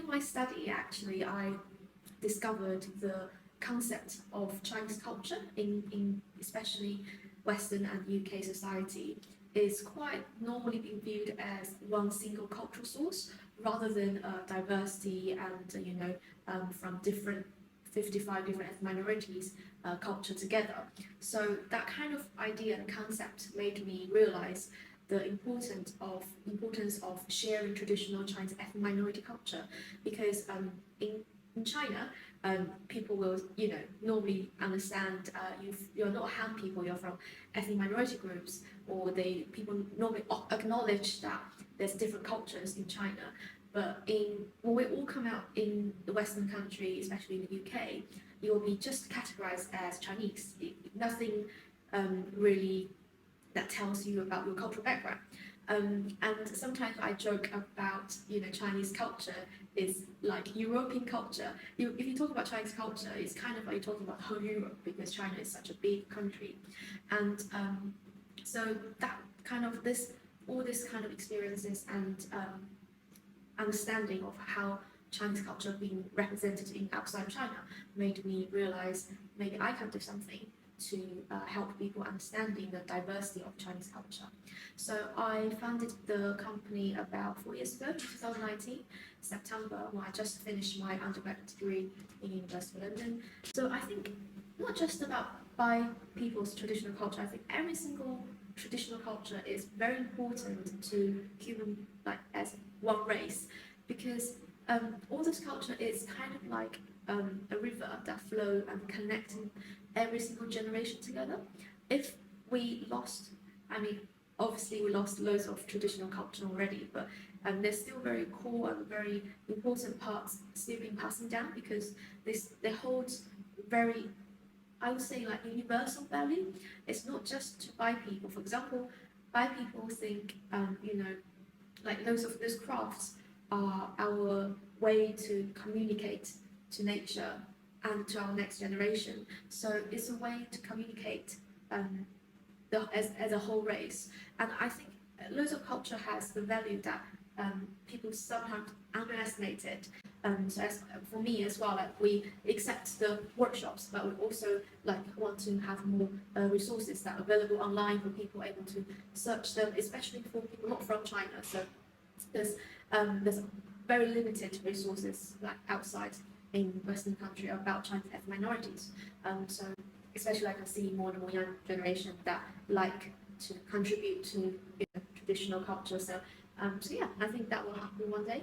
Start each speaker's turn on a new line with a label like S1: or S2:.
S1: my study, actually, I discovered the concept of Chinese culture in especially Western and UK society is quite normally being viewed as one single cultural source rather than diversity and from different 55 different ethnic minorities culture together. So that kind of idea and concept made me realize the importance of sharing traditional Chinese ethnic minority culture because in China, people will, normally understand you're not Han people, you're from ethnic minority groups, or people normally acknowledge that there's different cultures in China. But when we all come out in the Western country, especially in the UK, you will be just categorized as Chinese. Nothing really that tells you about your cultural background. And sometimes I joke about, Chinese culture is like European culture. If you talk about Chinese culture, it's kind of like you're talking about whole Europe because China is such a big country. And so that kind of all this kind of experiences and understanding of how Chinese culture being represented in outside China made me realize maybe I can do something to help people understanding the diversity of Chinese culture. So I founded the company about 4 years ago, 2019, September, when I just finished my undergraduate degree in University of London. So I think not just about by people's traditional culture, I think every single traditional culture is very important to human, like as one race, because all this culture is kind of like a river that flow and connecting every single generation together. If we lost, I mean, obviously we lost loads of traditional culture already, but there's still very core and very important parts still being passing down because they hold very, I would say, like universal value. It's not just to Bai people. For example, Bai people think, like those crafts are our way to communicate to nature and to our next generation. So it's a way to communicate as a whole race. And I think loads of culture has the value that people sometimes underestimate it. So as for me as well, like we accept the workshops, but we also like want to have more resources that are available online for people able to search them, especially for people not from China. So there's very limited resources like outside in Western country about Chinese ethnic minorities. So especially like I see more and more young generation that like to contribute to traditional culture. So yeah, I think that will happen one day.